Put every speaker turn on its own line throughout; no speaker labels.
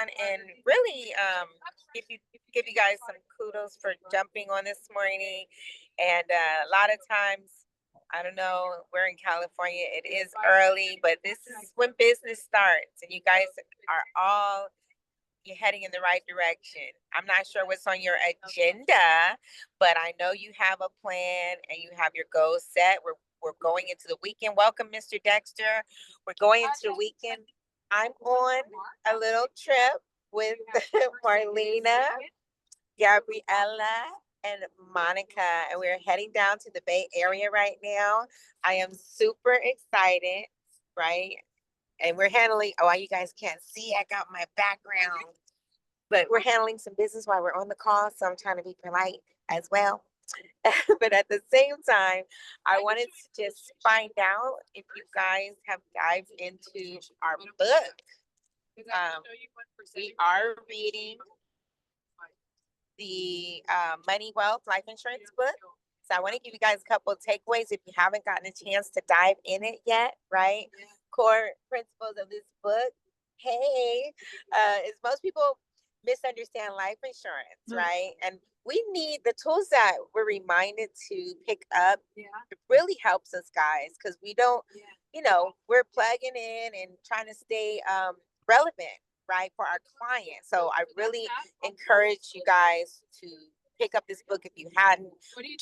on and really give you guys some kudos for jumping on this morning. And a lot of times, I don't know, we're in California, it is early, but this is when business starts, and you guys are all you're heading in the right direction. I'm not sure what's on your agenda, but I know you have a plan and you have your goals set. We're going into the weekend. Welcome, Mr. Dexter. We're going into the weekend. I'm on a little trip with Marlena, Gabriella, and Monica, and we're heading down to the Bay Area right now. I am super excited, right? And we're handling, oh, you guys can't see, I got my background, but we're handling some business while we're on the call. So I'm trying to be polite as well. But at the same time, I wanted to just find out if you guys have dived into our book. We are reading the Money Wealth Life Insurance book. So I want to give you guys a couple of takeaways if you haven't gotten a chance to dive in it yet, right? Core principles of this book. Hey, is most people misunderstand life insurance, right? And we need the tools that we're reminded to pick up. It really helps us, guys, because we don't, we're plugging in and trying to stay relevant, right, for our clients. So I really encourage you guys to pick up this book if you hadn't,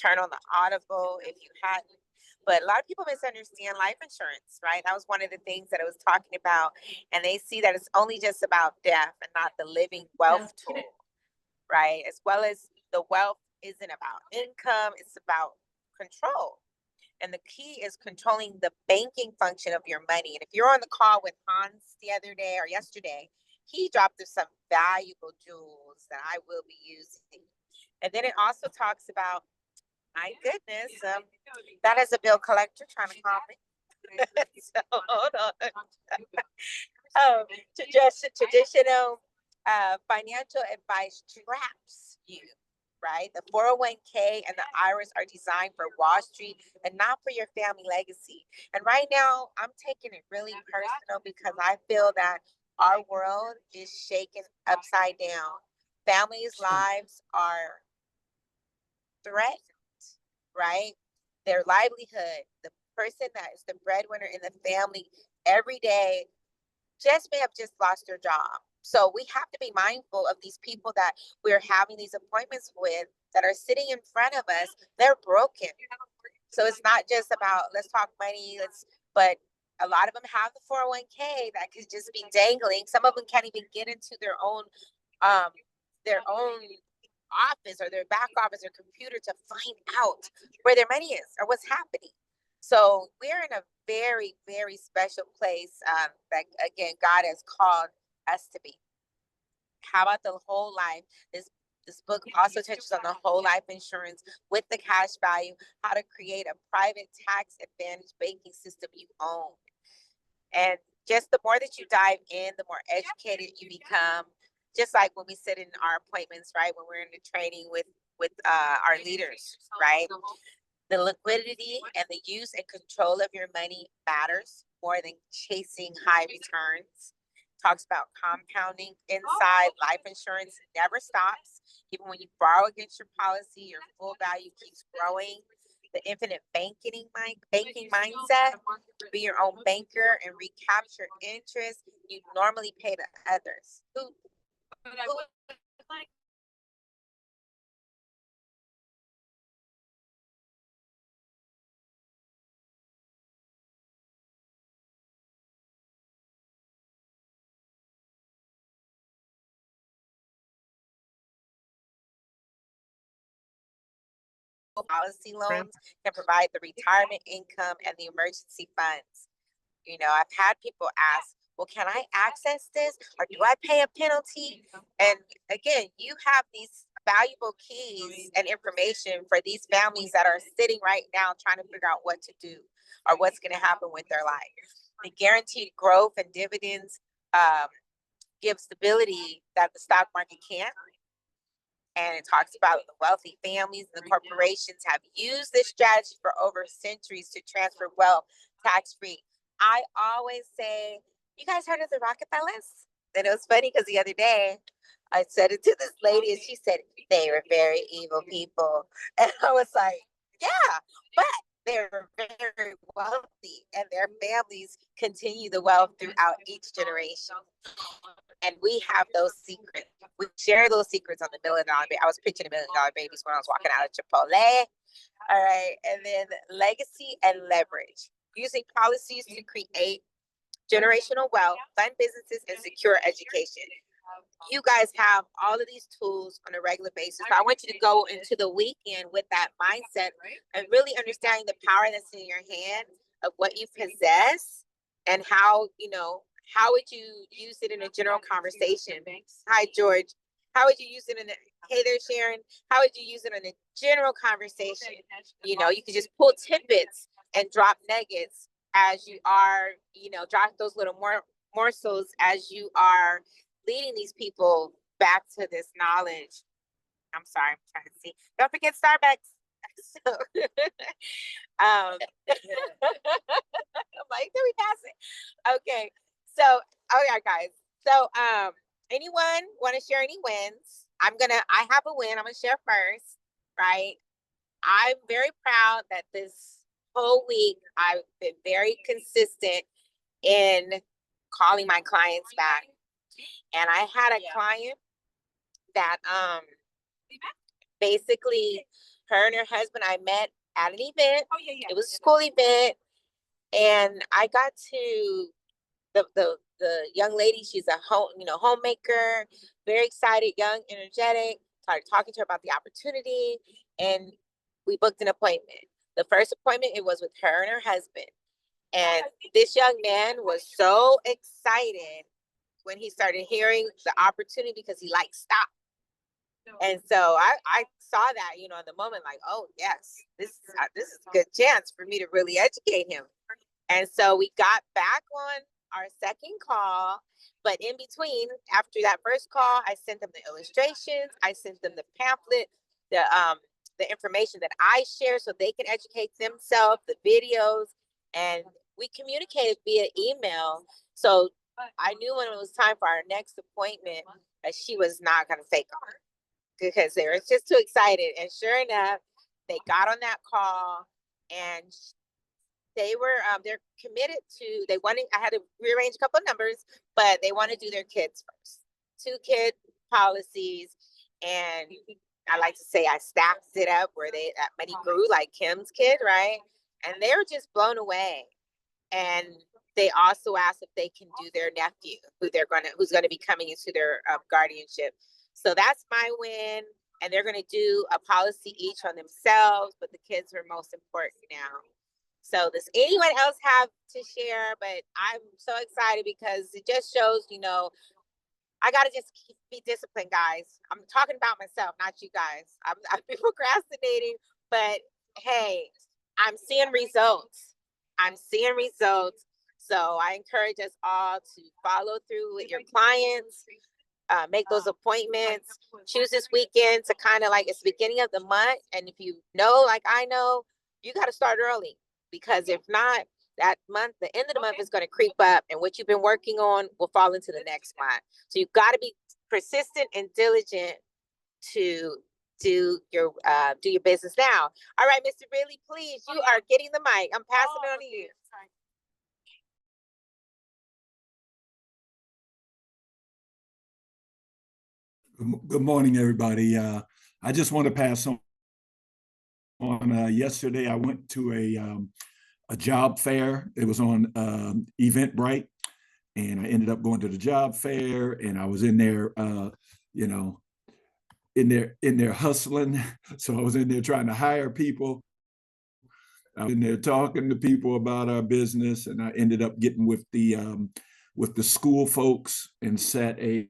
turn on the Audible if you hadn't. But a lot of people misunderstand life insurance, right? That was one of the things that I was talking about. And they see that it's only just about death and not the living wealth tool, right? As well as the wealth isn't about income, it's about control. And the key is controlling the banking function of your money. And if you're on the call with Hans the other day or yesterday, he dropped us some valuable jewels that I will be using. And then it also talks about, my goodness, that is a bill collector trying to call me. So hold on. Traditional financial advice traps you, right? The 401k and the IRAs are designed for Wall Street and not for your family legacy. And right now, I'm taking it really personal because I feel that our world is shaken upside down. Families' lives are threatened, right? Their livelihood, the person that is the breadwinner in the family every day may have just lost their job. So we have to be mindful of these people that we're having these appointments with that are sitting in front of us. They're broken. So it's not just about let's talk money, but a lot of them have the 401k that could just be dangling. Some of them can't even get into their own office or their back office or computer to find out where their money is or what's happening. So we're in a very, very special place that, again, God has called us to be. How about the whole life? This book also touches on the whole life insurance with the cash value, how to create a private tax advantage banking system you own. And just the more that you dive in, the more educated you become. Just like when we sit in our appointments, right? When we're in the training with our leaders, right? The liquidity and the use and control of your money matters more than chasing high returns. Talks about compounding inside life insurance never stops. Even when you borrow against your policy, your full value keeps growing. The infinite banking mindset, be your own banker and recapture interest you normally pay to others. Policy loans can provide the retirement income and the emergency funds. I've had people ask, well, can I access this or do I pay a penalty? And again, you have these valuable keys and information for these families that are sitting right now trying to figure out what to do or what's going to happen with their life. The guaranteed growth and dividends give stability that the stock market can't. And it talks about the wealthy families and the corporations have used this strategy for over centuries to transfer wealth tax free. I always say, you guys heard of the Rockefellers? And it was funny because the other day I said it to this lady and she said, they were very evil people. And I was like, yeah, but they're very wealthy and their families continue the wealth throughout each generation. And we have those secrets. We share those secrets on the $1 Million Baby. I was pitching $1 Million Babies when I was walking out of Chipotle. All right. And then legacy and leverage. Using policies to create generational wealth, fund businesses, and secure education. You guys have all of these tools on a regular basis. So I want you to go into the weekend with that mindset and really understanding the power that's in your hand of what you possess and how, how would you use it in a general conversation? Hi, George. How would you use it in a, hey there, Sharon. How would you use it in a general conversation? You could just pull tidbits and drop nuggets as you are, drop those little morsels as you are leading these people back to this knowledge. I'm sorry, I'm trying to see. Don't forget Starbucks. So, I'm like, did we pass it? Okay. So, all right, guys. So, anyone want to share any wins? I have a win. I'm gonna share first, right? I'm very proud that this whole week I've been very consistent in calling my clients back. And I had a client that basically her and her husband I met at an event. It was a school event. And I got to the young lady, she's a homemaker, very excited, young, energetic, started talking to her about the opportunity, and we booked an appointment. The first appointment, it was with her and her husband. And this young man was so excited when he started hearing the opportunity because he liked stock. And so I saw that, in the moment, like, oh yes, this is a good chance for me to really educate him. And so we got back on our second call, but in between, after that first call, I sent them the illustrations, I sent them the pamphlet, the information that I share so they can educate themselves, the videos, and we communicated via email. So I knew when it was time for our next appointment that she was not going to fake on because they were just too excited. And sure enough, they got on that call and they were, they're committed to, I had to rearrange a couple of numbers, but they want to do their kids first. 2 kid policies. And I like to say I stacked it up where that money grew like Kim's kid, right? And they were just blown away. And they also asked if they can do their nephew, who's gonna be coming into their guardianship. So that's my win. And they're gonna do a policy each on themselves, but the kids are most important now. So does anyone else have to share? But I'm so excited because it just shows, I gotta just be disciplined, guys. I'm talking about myself, not you guys. I've been procrastinating, but hey, I'm seeing results. So I encourage us all to follow through with your clients, make those appointments, choose this weekend to kind of like, it's the beginning of the month. And if you know, like I know, you got to start early because if not, that month, the end of the month is going to creep up and what you've been working on will fall into the next month. So you've got to be persistent and diligent to do your business now. All right, Mr. Ridley, please, you are getting the mic. I'm passing it on to you.
Good morning, everybody. I just want to pass on. Yesterday, I went to a job fair. It was on Eventbrite, and I ended up going to the job fair. And I was in there, in there hustling. So I was in there trying to hire people. I was in there talking to people about our business, and I ended up getting with the school folks and set a.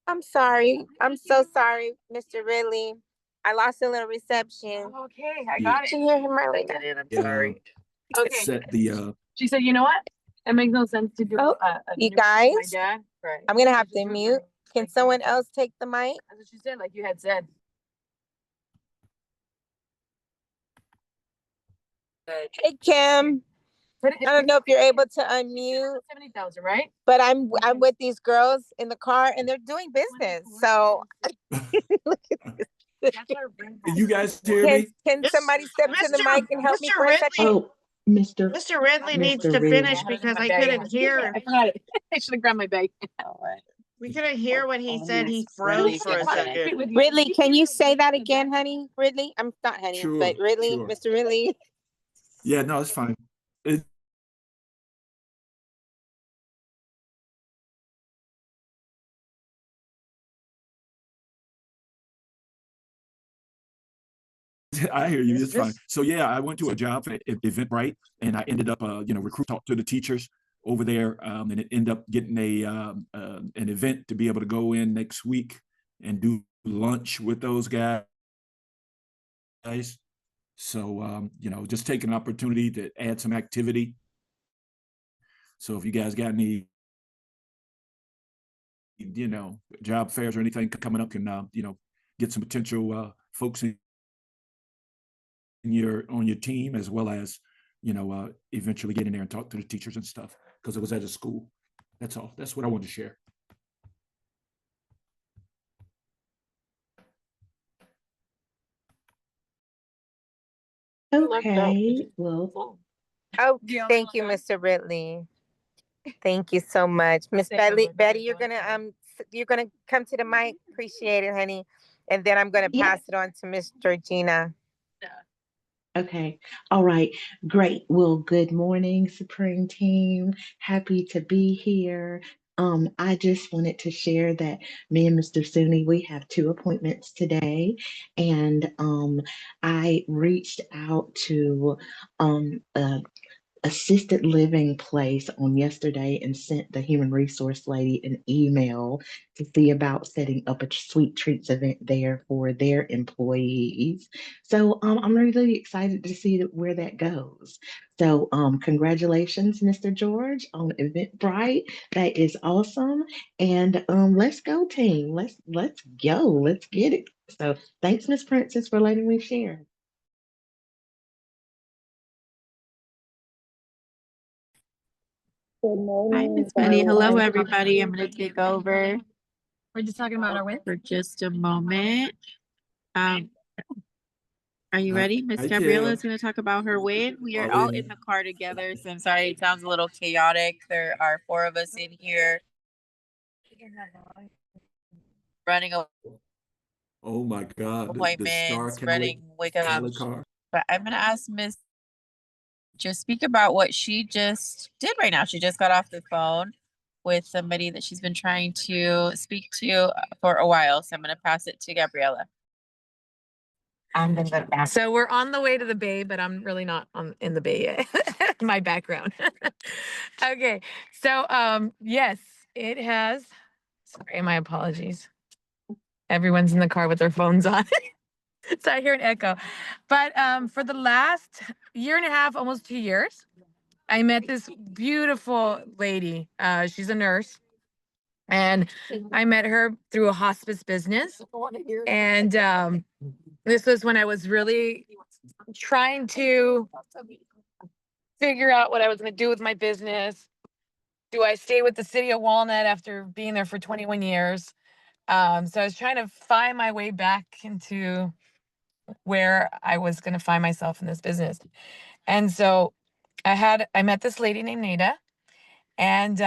I'm sorry. I'm so sorry, Mr. Ridley. I lost a little reception.
Oh, okay, I got it.
Did you hear him, Marlene?
I did. I'm sorry. Okay.
Set the.
She said, you know what? It makes no sense to do.
You guys,
my dad. Right.
I'm gonna have to mute. Can someone else take the mic?
That's what she said, like you had said.
Hey, Kim.
But
I don't know if you're able to unmute,
70,000, right?
but I'm with these girls in the car and they're doing business. So
Can you guys hear
can
me?
can somebody step to the mic and help me
Mr.
for a
Ridley,
second?
Oh, Mr.
Mr. Ridley needs
Mr.
to
Ridley.
finish because I couldn't hear.
I forgot it. I should have grabbed my bag.
We couldn't hear what he said. He froze for a second.
Ridley, can you say that again, honey? Ridley, I'm not honey,
Sure,
but Ridley,
sure.
Mr. Ridley.
Yeah, no, it's fine. It, I hear you. It's fine. So yeah, I went to a job at Eventbrite, and I ended up, talk to the teachers over there, and it ended up getting an event to be able to go in next week and do lunch with those guys. So just take an opportunity to add some activity. So if you guys got any, job fairs or anything coming up, can get some potential folks on your team, as well as eventually get in there and talk to the teachers and stuff, because it was at a school. That's all. That's what I wanted to share.
Okay, well,
Oh, thank you, Mr. Ridley. Thank you so much. Miss Betty, you're gonna come to the mic. Appreciate it, honey. And then I'm gonna
Yeah.
pass it on to Mr. Gina.
okay. All right. Great. Well, good morning, Supreme Team. Happy to be here. I just wanted to share that me and Mr. Suni, we have 2 appointments today. And I reached out to a assisted living place on yesterday and sent the human resource lady an email to see about setting up a sweet treats event there for their employees. So I'm really excited to see where that goes. So congratulations, Mr. George, on Eventbrite. That is awesome. And let's go, team. Let's go. Let's get it. So thanks, Miss Princess, for letting me share.
Hi, Miss Betty. Hello, everybody. I'm going to take over
We're just talking about our win.
for just a moment. Are you ready? Miss
Hi,
Gabriella
Kim.
is going to talk about her win. We are
All
all
in.
in the car together, so I'm sorry it sounds a little chaotic. There are 4 of us in here running
Oh my God, the Star
appointments, running wake up.
Cali car.
But I'm going to ask Miss just speak about what she just did right now. She just got off the phone with somebody that she's been trying to speak to for a while. So I'm going to pass it to Gabriella.
So we're on the way to the Bay, but I'm really not in the Bay yet. My background. Okay. So yes, it has. Sorry, my apologies. Everyone's in the car with their phones on. So I hear an echo. But for the last year and a half, almost 2 years, I met this beautiful lady. She's a nurse. And I met her through a hospice business. And this was when I was really trying to figure out what I was going to do with my business. Do I stay with the city of Walnut after being there for 21 years? So I was trying to find my way back into where I was going to find myself in this business. And so I met this lady named Nada, and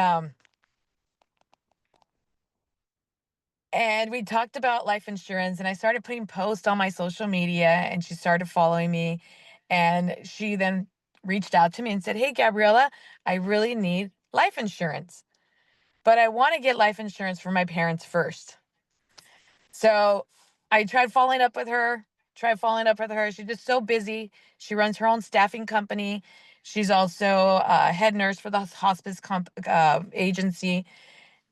we talked about life insurance, and I started putting posts on my social media, and she started following me. And she then reached out to me and said, "Hey, Gabriella, I really need life insurance, but I want to get life insurance for my parents first." So I tried following up with her, She's just so busy. She runs her own staffing company. She's also a head nurse for the hospice agency.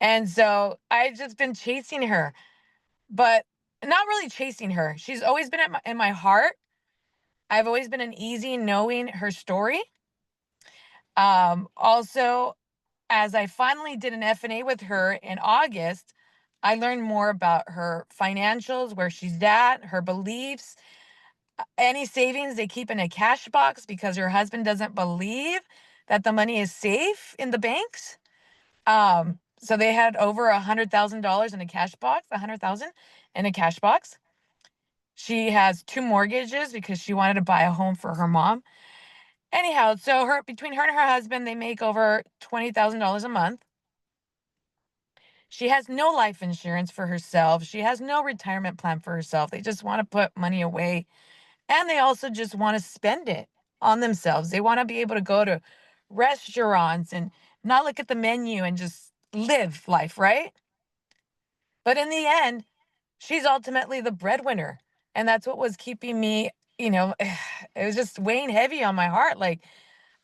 And so I've just been chasing her, but not really chasing her. She's always been in my heart. I've always been an easy knowing her story. Also, as I finally did an F&A with her in August, I learned more about her financials, where she's at, her beliefs. Any savings they keep in a cash box because her husband doesn't believe that the money is safe in the banks. So they had over $100,000 in a cash box, 100,000 in a cash box. She has 2 mortgages because she wanted to buy a home for her mom. Anyhow, so between her and her husband, they make over $20,000 a month. She has no life insurance for herself. She has no retirement plan for herself. They just want to put money away. And they also just want to spend it on themselves. They want to be able to go to restaurants and not look at the menu and just live life, right? But in the end, she's ultimately the breadwinner. And that's what was keeping me, it was just weighing heavy on my heart. Like,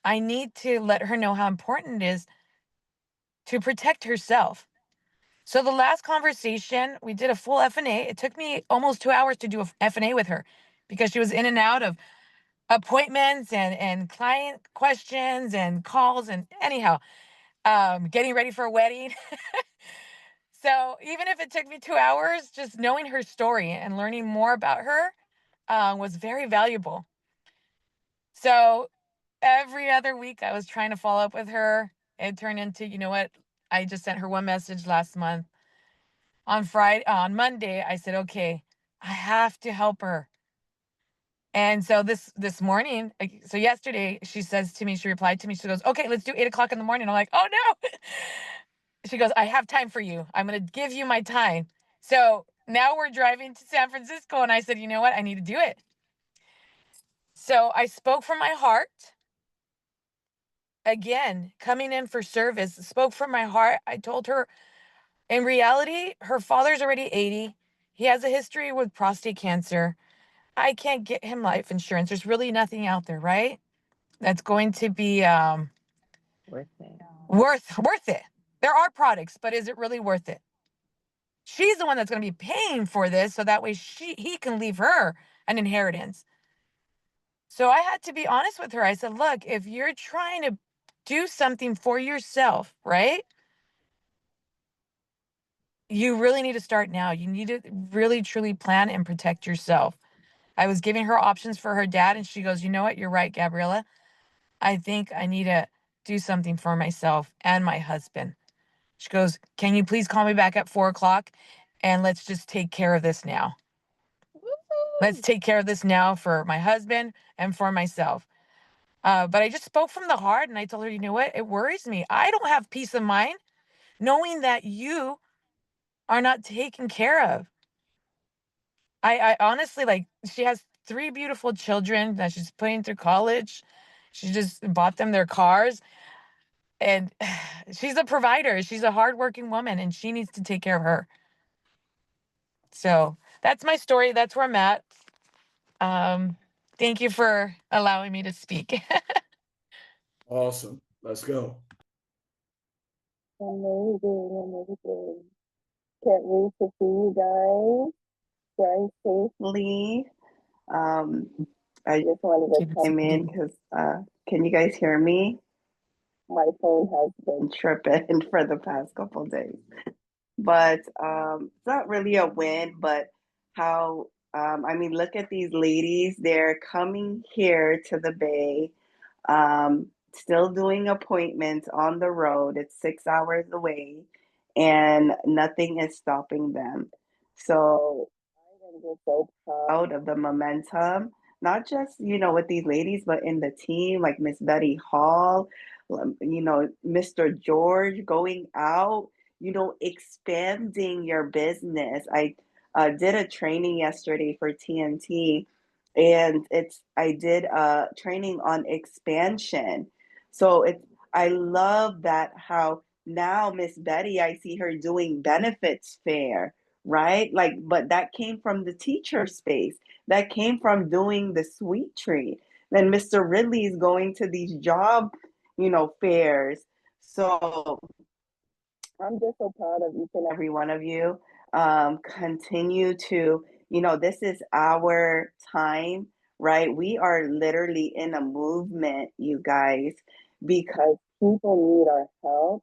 I need to let her know how important it is to protect herself. So the last conversation, we did a full F&A. It took me almost 2 hours to do a F&A with her because she was in and out of appointments and client questions and calls, and anyhow, getting ready for a wedding. So even if it took me 2 hours, just knowing her story and learning more about her was very valuable. So every other week I was trying to follow up with her. It turned into, you know what? I just sent her one message last month. On Monday, I said, okay, I have to help her. And so this morning, so yesterday, she replied to me, she goes, okay, let's do 8 o'clock in the morning. I'm like, oh no. She goes, I have time for you. I'm going to give you my time. So now we're driving to San Francisco. And I said, you know what? I need to do it. So I spoke from my heart. Again, coming in for service, spoke from my heart. I told her, in reality, her father's already 80. He has a history with prostate cancer. I can't get him life insurance. There's really nothing out there, right? That's going to be worth it. There are products, but is it really worth it? She's the one that's going to be paying for this, so that way he can leave her an inheritance. So I had to be honest with her. I said, look, if you're trying to do something for yourself, right? You really need to start now. You need to really truly plan and protect yourself. I was giving her options for her dad, and she goes, you know what? You're right, Gabriella. I think I need to do something for myself and my husband. She goes, can you please call me back at 4 o'clock and let's just take care of this now. Let's take care of this now for my husband and for myself. But I just spoke from the heart and I told her, you know what? It worries me. I don't have peace of mind knowing that you are not taken care of. I honestly, like, she has 3 beautiful children that she's putting through college. She just bought them their cars. And she's a provider. She's a hardworking woman and she needs to take care of her. So that's my story. That's where I'm at. Thank you for allowing me to speak.
Awesome. Let's go.
Amazing. Can't wait to see you guys drive safely. I just wanted to chime in because can you guys hear me? My phone has been tripping for the past couple days. But it's not really a win, but how I mean, look at these ladies. They're coming here to the Bay, still doing appointments on the road. It's 6 hours away, and nothing is stopping them. So I am just so proud of the momentum, not just, with these ladies, but in the team, like Miss Betty Hall, Mr. George going out, expanding your business. I did a training yesterday for TNT, and I did a training on expansion. So I love that how now Miss Betty, I see her doing benefits fair, right? Like, but that came from the teacher space. That came from doing the sweet treat. Then Mr. Ridley's going to these job, fairs. So I'm just so proud of each and every one of you. Continue to, this is our time, right? We are literally in a movement, you guys, because people need our help,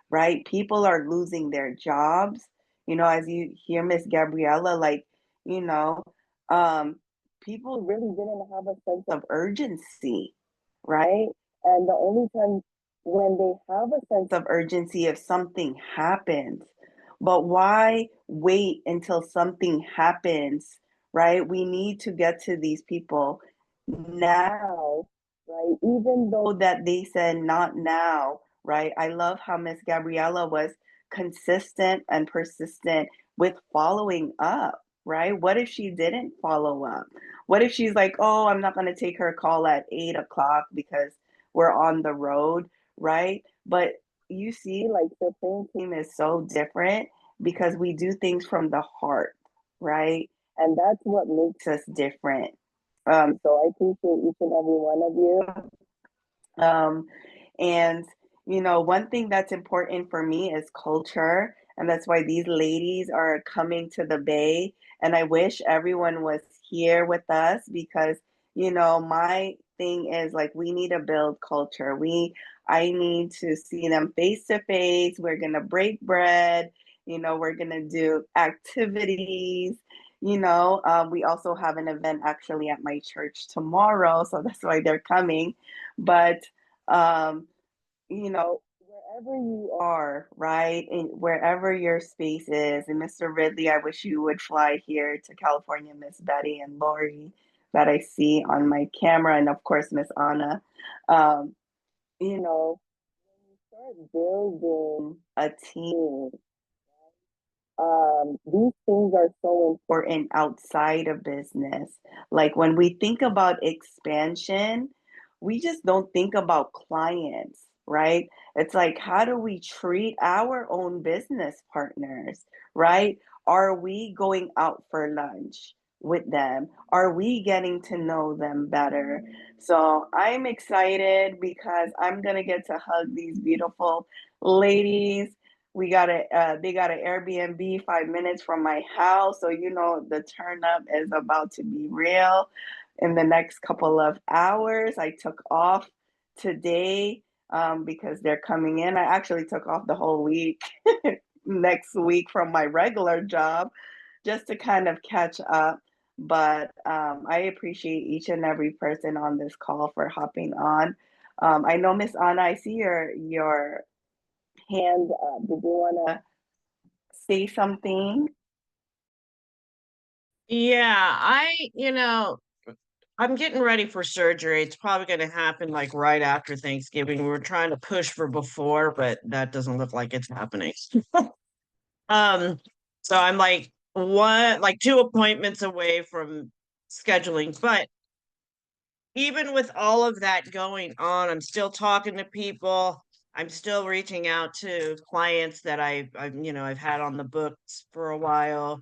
right? People are losing their jobs. As you hear Miss Gabriella, like, um, people really didn't have a sense of urgency, right? And the only time when they have a sense of urgency if something happens, but why wait until something happens, right? We need to get to these people now, right? Even though that they said not now, right? I love how Miss Gabriella was consistent and persistent with following up, right? What if she didn't follow up? What if she's like, oh, I'm not going to take her call at 8 o'clock because we're on the road, right? But you see, like the Supreme Team is so different because we do things from the heart, right? And that's what makes us different. So I appreciate each and every one of you. And one thing that's important for me is culture, and that's why these ladies are coming to the Bay. And I wish everyone was here with us because my thing is like we need to build culture. I need to see them face to face. We're gonna break bread. We're gonna do activities. We also have an event actually at my church tomorrow, so that's why they're coming. But um, wherever you are, right, and wherever your space is, and Mr. Ridley, I wish you would fly here to California, Miss Betty and Lori, that I see on my camera, and of course, Miss Anna. Um, when you start building a team, these things are so important outside of business. Like when we think about expansion, we just don't think about clients, right? It's like, how do we treat our own business partners, right? Are we going out for lunch with them? Are we getting to know them better? So I'm excited because I'm going to get to hug these beautiful ladies. They got an Airbnb 5 minutes from my house, so the turn up is about to be real in the next couple of hours. I took off today because they're coming in. I actually took off the whole week next week from my regular job just to kind of catch up. But I appreciate each and every person on this call for hopping on. I know Miss Anna, I see your hand up. Did you want to say something?
Yeah, I'm getting ready for surgery. It's probably going to happen like right after Thanksgiving. We were trying to push for before, but that doesn't look like it's happening. So I'm like 2 appointments away from scheduling, but even with all of that going on, I'm still talking to people. I'm still reaching out to clients that I've had on the books for a while.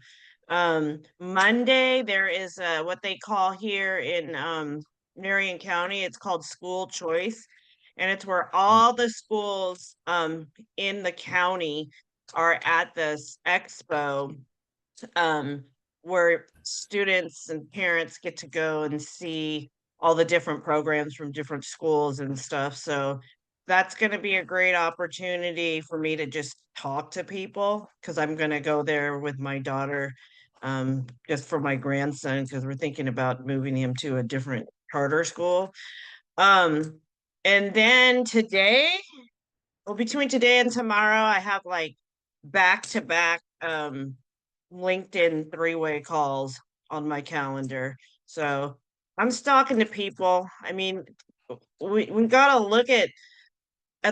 Monday there is what they call here in Marion County. It's called school choice, and it's where all the schools in the county are at this expo, um, where students and parents get to go and see all the different programs from different schools and stuff. So that's going to be a great opportunity for me to just talk to people because I'm going to go there with my daughter, just for my grandson, because we're thinking about moving him to a different charter school. And then today, well, between today and tomorrow, I have like back to back LinkedIn 3-way calls on my calendar. So I'm talking to people. I mean, we got to look at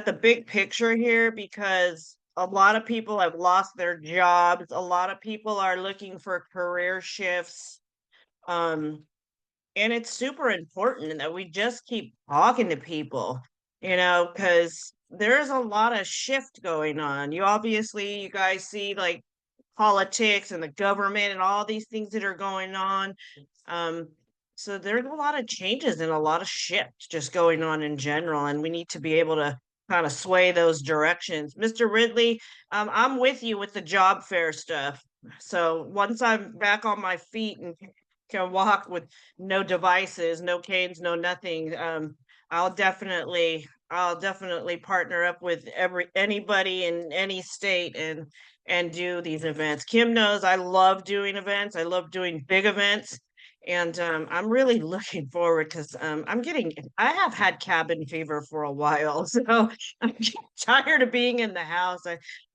the big picture here because a lot of people have lost their jobs. A lot of people are looking for career shifts. And it's super important that we just keep talking to people, because there's a lot of shift going on. You guys see like politics and the government and all these things that are going on. Um, so there's a lot of changes and a lot of shifts just going on in general, and we need to be able to kind of sway those directions. Mr. Ridley, I'm with you with the job fair stuff. So once I'm back on my feet and can walk with no devices, no canes, no nothing, I'll definitely partner up with anybody in any state and do these events. Kim knows I love doing events. I love doing big events. And I'm really looking forward because I have had cabin fever for a while. So I'm tired of being in the house.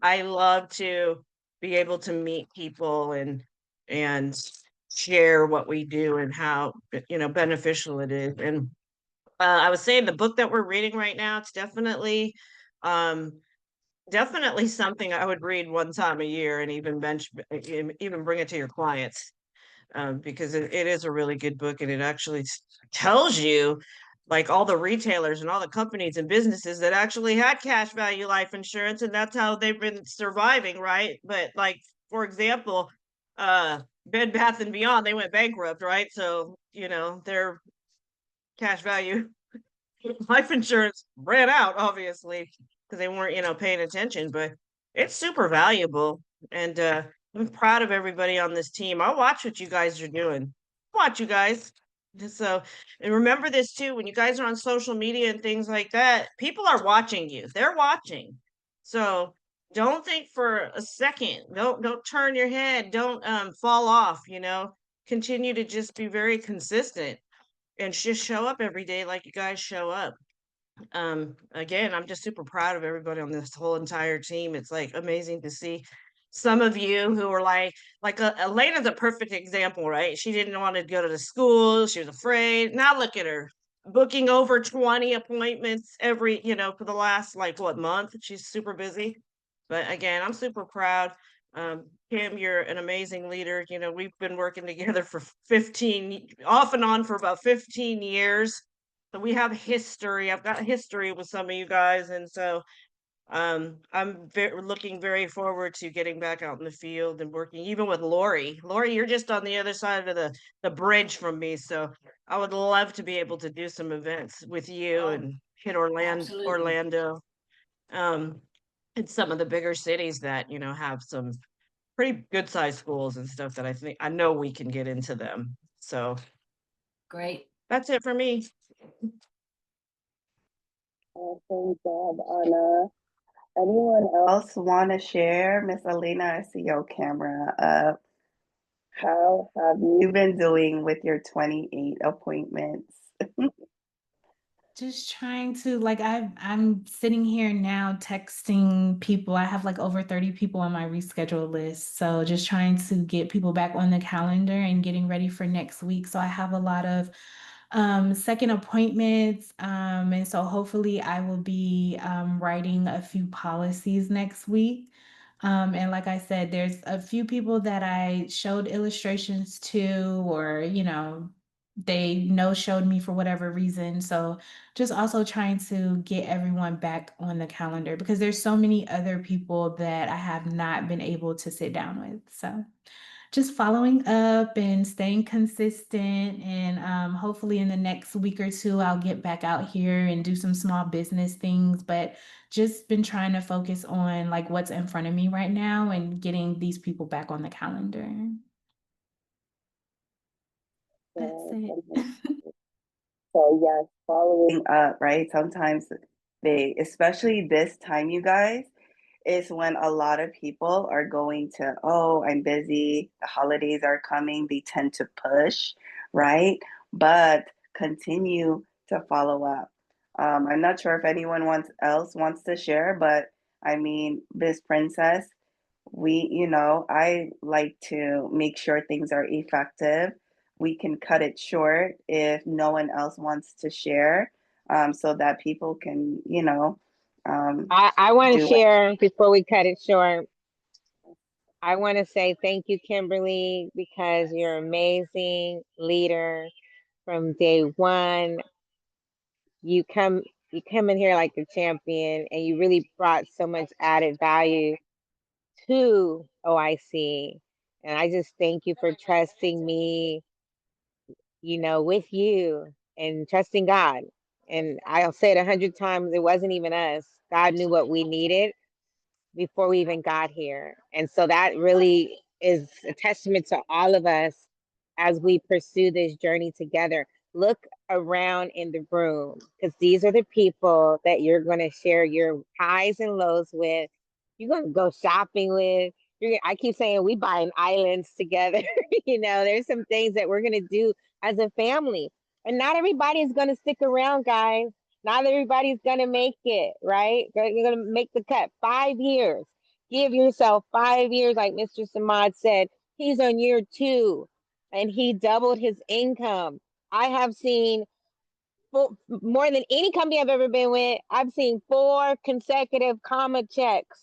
I love to be able to meet people and share what we do and how beneficial it is. And I was saying the book that we're reading right now, it's um definitely something I would read one time a year and even bring it to your clients, because it is a really good book, and it actually tells you like all the retailers and all the companies and businesses that actually had cash value life insurance, and that's how they've been surviving, right? But like, for example, Bed Bath and Beyond, they went bankrupt, right? So their cash value life insurance ran out, obviously, because they weren't, paying attention, but it's super valuable. And I'm proud of everybody on this team. I watch what you guys are doing. Watch you guys. So, and remember this too, when you guys are on social media and things like that, people are watching you. They're watching. So don't think for a second. Don't turn your head. Don't fall off, Continue to just be very consistent and just show up every day like you guys show up. Again, I'm just super proud of everybody on this whole entire team. It's like amazing to see some of you who are like Elena's a perfect example, right? She didn't want to go to the school, she was afraid. Now look at her booking over 20 appointments every, for the last like what month. She's super busy. But again, I'm super proud. Kim, you're an amazing leader. We've been working together for 15, off and on for about 15 years. So we have history. I've got history with some of you guys. And so I'm looking very forward to getting back out in the field and working even with Lori. Lori, you're just on the other side of the bridge from me. So I would love to be able to do some events with you and hit Orlando. And some of the bigger cities that, have some pretty good sized schools and stuff that I know we can get into them. So
Great.
that's it for me.
Awesome job, Anna. Anyone else want to share? Miss Alina, I see your camera up. How have you been doing with your 28 appointments?
Just trying to I'm sitting here now texting people. I have like over 30 people on my reschedule list. So just trying to get people back on the calendar and getting ready for next week. So I have a lot of second appointments. And so hopefully I will be writing a few policies next week. And like I said, there's a few people that I showed illustrations to, or, they no showed me for whatever reason. So just also trying to get everyone back on the calendar because there's so many other people that I have not been able to sit down with. So just following up and staying consistent, and hopefully in the next week or two I'll get back out here and do some small business things, but just been trying to focus on like what's in front of me right now and getting these people back on the calendar. That's it.
So yes, following up, right? Sometimes especially this time, you guys, is when a lot of people are going to, oh, I'm busy, the holidays are coming, they tend to push, right? But continue to follow up. I'm not sure if anyone else wants to share, but I mean, this princess, I like to make sure things are effective. We can cut it short if no one else wants to share, so that people can,
I want to
do it.
share before we cut it short. I want to say thank you, Kimberly, because you're an amazing leader from day one. You come in here like a champion, and you really brought so much added value to OIC. And I just thank you for trusting me, with you and trusting God. And I'll say it 100 times, it wasn't even us. God knew what we needed before we even got here. And so that really is a testament to all of us as we pursue this journey together. Look around in the room, because these are the people that you're going to share your highs and lows with. You're going to go shopping with. I keep saying we buying islands together. There's some things that we're gonna do as a family, and not everybody's gonna stick around, guys. Not everybody's gonna make it, right? You're gonna make the cut. 5 years. Give yourself 5 years, like Mr. Samad said. He's on year 2, and he doubled his income. I have seen more than any company I've ever been with. I've seen 4 consecutive comma checks,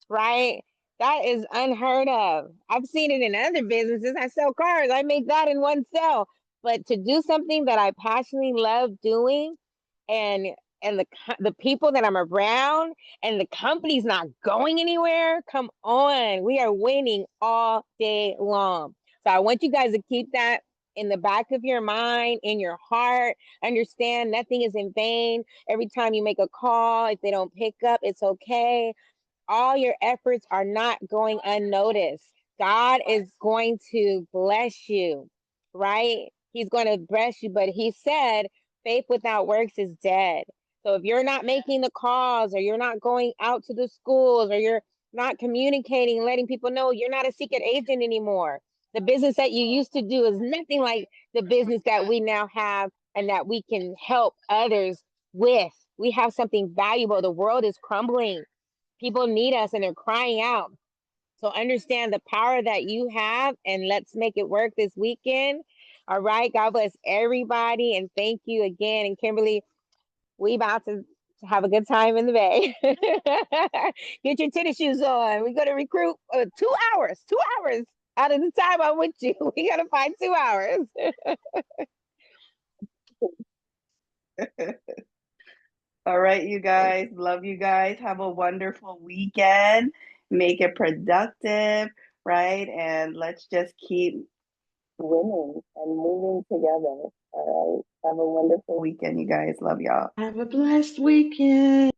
right? That is unheard of. I've seen it in other businesses. I sell cars. I make that in one sell. But to do something that I passionately love doing, and the people that I'm around, and the company's not going anywhere, come on. We are winning all day long. So I want you guys to keep that in the back of your mind, in your heart. Understand nothing is in vain. Every time you make a call, if they don't pick up, it's okay. All your efforts are not going unnoticed. God is going to bless you, right? He's going to bless you, but he said faith without works is dead. So if you're not making the calls, or you're not going out to the schools, or you're not communicating, letting people know, you're not a secret agent anymore. The business that you used to do is nothing like the business that we now have and that we can help others with. We have something valuable. The world is crumbling. People need us and they're crying out. So understand the power that you have, and let's make it work this weekend. All right. God bless everybody. And thank you again. And Kimberly, we about to have a good time in the Bay. Get your tennis shoes on. We're going to recruit 2 hours, 2 hours out of the time I'm with you. We got to find 2 hours.
All right, you guys. Love you guys. Have a wonderful weekend. Make it productive, right? And let's just keep winning and moving together. All right. Have a wonderful weekend, you guys. Love y'all.
Have a blessed weekend.